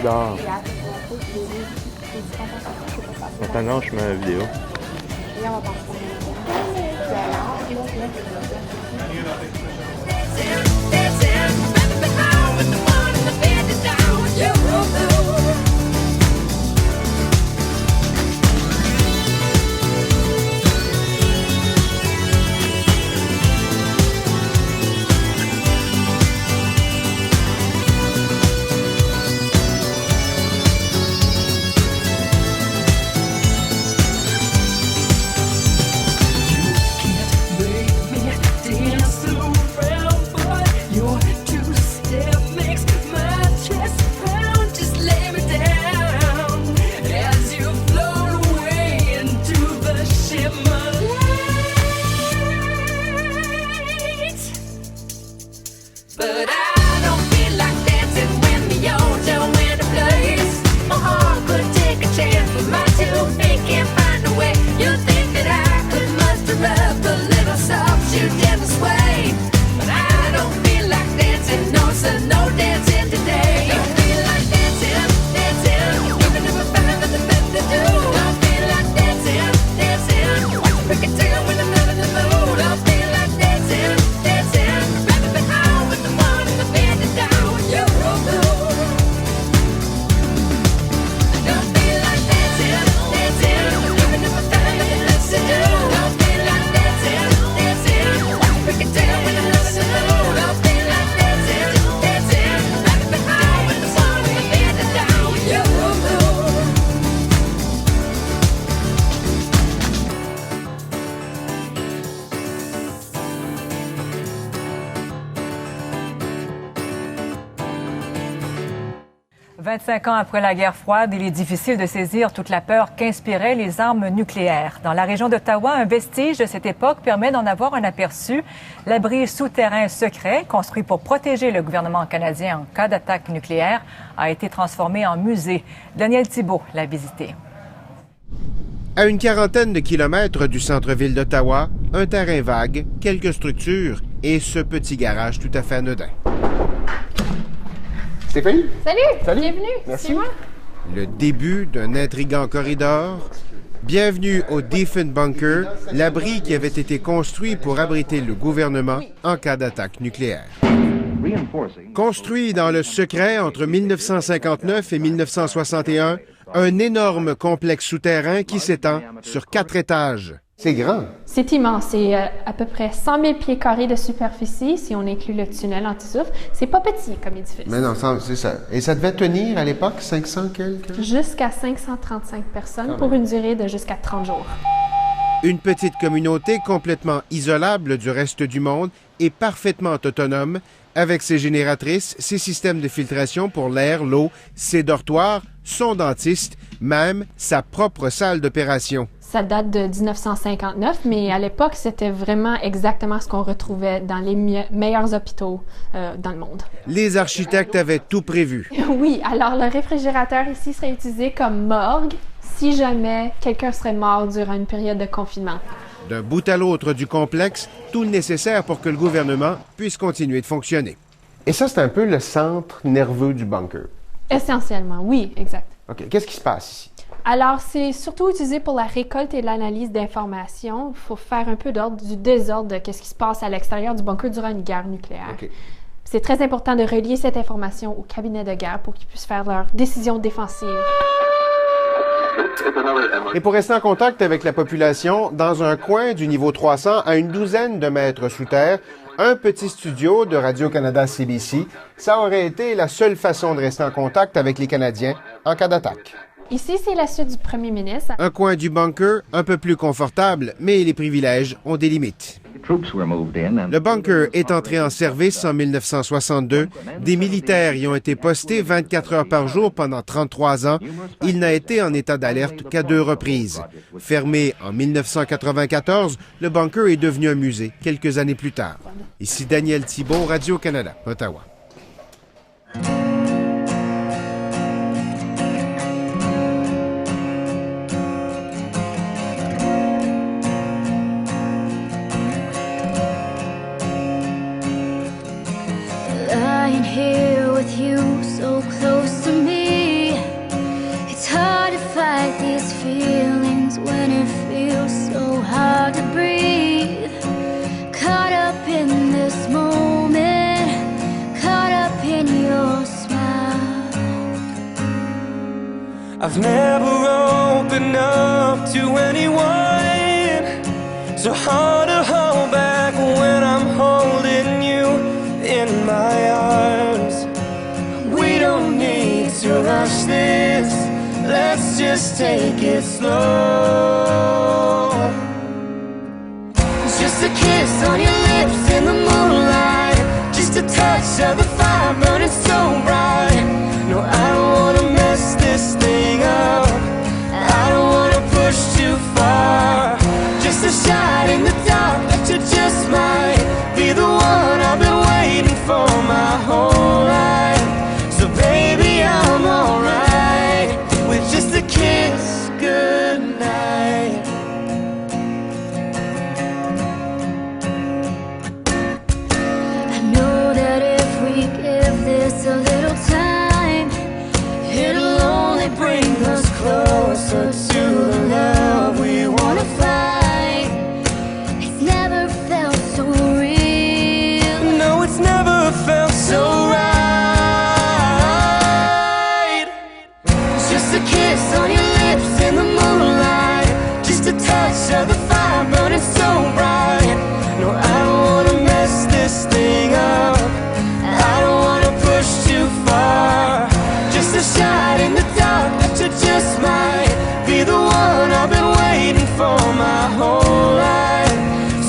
dehors. Maintenant, je mets la vidéo. « 25 ans après la guerre froide, il est difficile de saisir toute la peur qu'inspiraient les armes nucléaires. Dans la région d'Ottawa, un vestige de cette époque permet d'en avoir un aperçu. L'abri souterrain secret, construit pour protéger le gouvernement canadien en cas d'attaque nucléaire, a été transformé en musée. Daniel Thibault l'a visité. À une quarantaine de kilomètres du centre-ville d'Ottawa, un terrain vague, quelques structures et ce petit garage tout à fait anodin. Stéphanie? Salut! Bienvenue! Merci. C'est moi. Le début d'un intrigant corridor. Bienvenue au Deafin Bunker, l'abri qui avait été construit pour abriter le gouvernement en cas d'attaque nucléaire. Construit dans le secret entre 1959 et 1961, un énorme complexe souterrain qui s'étend sur 4 étages. C'est grand. C'est immense. C'est à peu près 100 000 pieds carrés de superficie, si on inclut le tunnel anti-souffle. C'est pas petit comme édifice. Mais non, c'est ça. Et ça devait tenir à l'époque 500 quelques? Jusqu'à 535 personnes pour une durée de jusqu'à 30 jours. Une petite communauté complètement isolable du reste du monde et parfaitement autonome, avec ses génératrices, ses systèmes de filtration pour l'air, l'eau, ses dortoirs, son dentiste, même sa propre salle d'opération. Ça date de 1959, mais à l'époque, c'était vraiment exactement ce qu'on retrouvait dans les meilleurs hôpitaux dans le monde. Les architectes avaient tout prévu. Oui, alors le réfrigérateur ici serait utilisé comme morgue si jamais quelqu'un serait mort durant une période de confinement. D'un bout à l'autre du complexe, tout le nécessaire pour que le gouvernement puisse continuer de fonctionner. Et ça, c'est un peu le centre nerveux du bunker. Essentiellement, oui, exact. OK. Qu'est-ce qui se passe ici? Alors, c'est surtout utilisé pour la récolte et l'analyse d'informations. Il faut faire un peu du désordre de ce qui se passe à l'extérieur du bunker durant une guerre nucléaire. Okay. C'est très important de relier cette information au cabinet de guerre pour qu'ils puissent faire leurs décisions défensives. Et pour rester en contact avec la population, dans un coin du niveau 300 à une douzaine de mètres sous terre, un petit studio de Radio-Canada CBC, ça aurait été la seule façon de rester en contact avec les Canadiens en cas d'attaque. Ici, c'est la suite du premier ministre. Un coin du bunker un peu plus confortable, mais les privilèges ont des limites. Le bunker est entré en service en 1962. Des militaires y ont été postés 24 heures par jour pendant 33 ans. Il n'a été en état d'alerte qu'à 2 reprises. Fermé en 1994, le bunker est devenu un musée quelques années plus tard. Ici Daniel Thibault, Radio-Canada, Ottawa. Lying here with you so close to me. I've never opened up to anyone. So hard to hold back when I'm holding you in my arms. We don't need to rush this. Let's just take it slow. Just a kiss on your lips in the moonlight. Just a touch of the fire burning so bright. No, I don't wanna mess this thing up. I don't wanna push too far. Just a shot in the dark that you just might be the one I've been waiting for my whole life. So baby, I'm alright with just a kiss goodnight. I know that if we give this a little time, it'll only bring us closer to the love we wanna find. It's never felt so real. No, it's never felt so right. Just a kiss on your lips in the moonlight. Just a touch of the fire burning so bright. No, I don't wanna mess this thing up. I don't wanna push too far. Just a shot in the dark that you just might be the one I've been waiting for my whole life.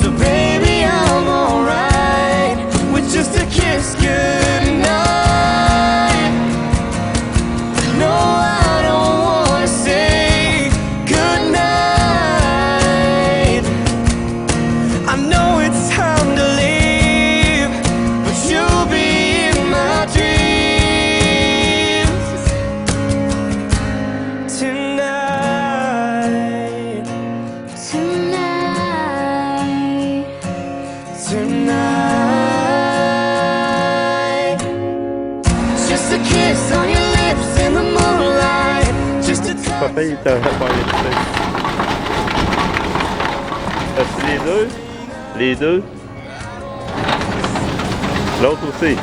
So baby, I'm alright with just a kiss goodnight. No, I don't wanna say goodnight. I know it's time to leave, but you'll be in my dreams tonight. Tonight. Just a kiss on your lips in the moonlight. Just a touch. Papa, il t'avait parlé de ça. As-tu les deux? Les deux? L'autre aussi.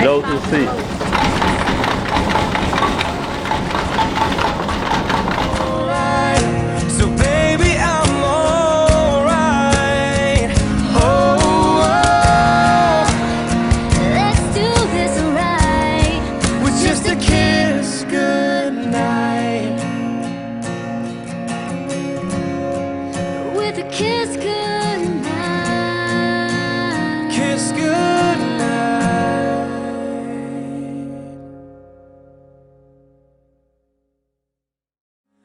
L'autre aussi. So baby, I'm alright. Oh, Let's do this right. with just a kiss goodnight. With a kiss goodnight. Kiss goodnight.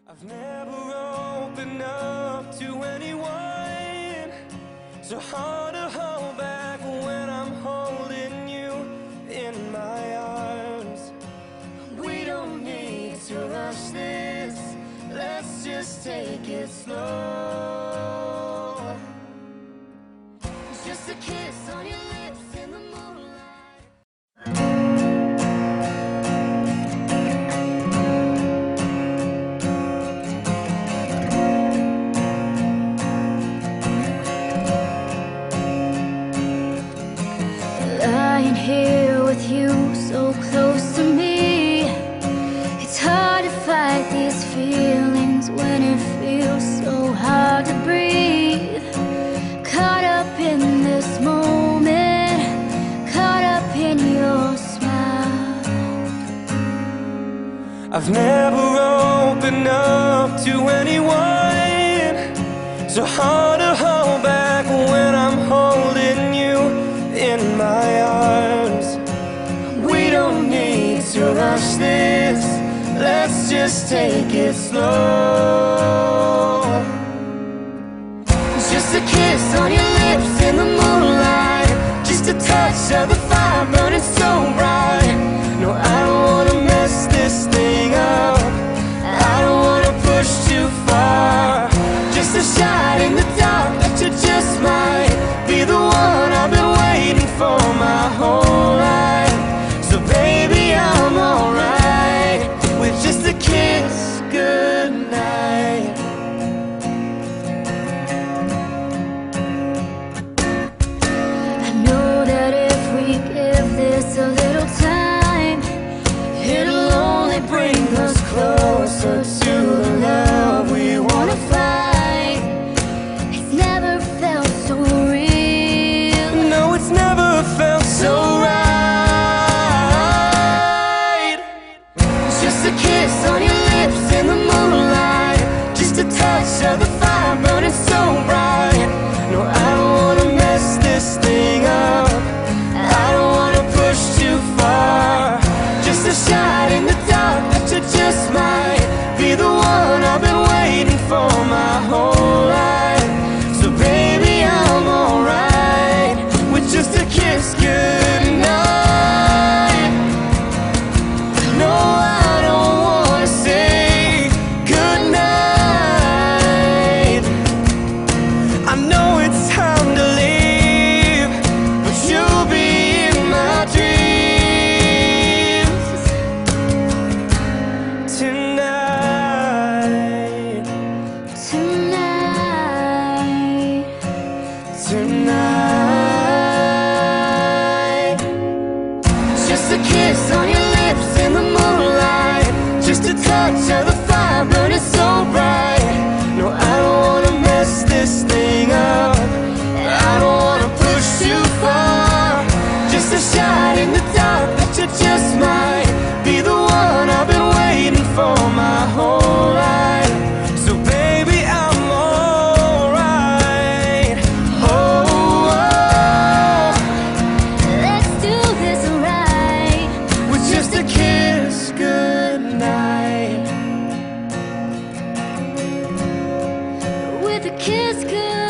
I've never opened up to anyone. So hard to hold back when I'm holding you in my arms. We don't need to rush this. Let's just take it slow. Just a kiss on your lips in the moonlight. Lying here with you so close to me, it's hard to fight these feelings when it feels so hard to breathe. Caught up in this moment, caught up in your smile. I've never opened up to anyone. So hard to hold back when I'm holding you in my arms. We don't need to rush this. Let's just take it slow. Just a kiss on your lips in the moonlight. Just a touch of the fire burning so bright. No, I don't wanna mess this thing up. I don't wanna push too far. Just a shot in the dark that you just might be the one I've been waiting for my whole life. So baby, I'm alright with just a kiss goodnight. I know that if we give this a little time, might bring us closer to the love we wanna find. It's never felt so real. No, it's never felt so right. Just a kiss on your lips in the moonlight, just a touch of the fire burning so bright. No, I don't wanna mess this thing up, I don't wanna push too far. Just a shot in the dark that you just might be the one I've been waiting for my whole life. So baby, I'm alright with just a kiss goodnight. No, I don't wanna say goodnight. I know it's time to leave, but you'll be in my dreams tonight. Tonight. Tonight. Just a kiss on your lips in the moonlight, just a touch of the fire burning so bright. No, I don't wanna mess this thing up, I don't wanna push too far. Just a shot in the dark that you just might be the one I've been waiting for my whole life. So baby, I'm alright. Oh, Let's do this right. with just a kiss goodnight. With a kiss goodnight.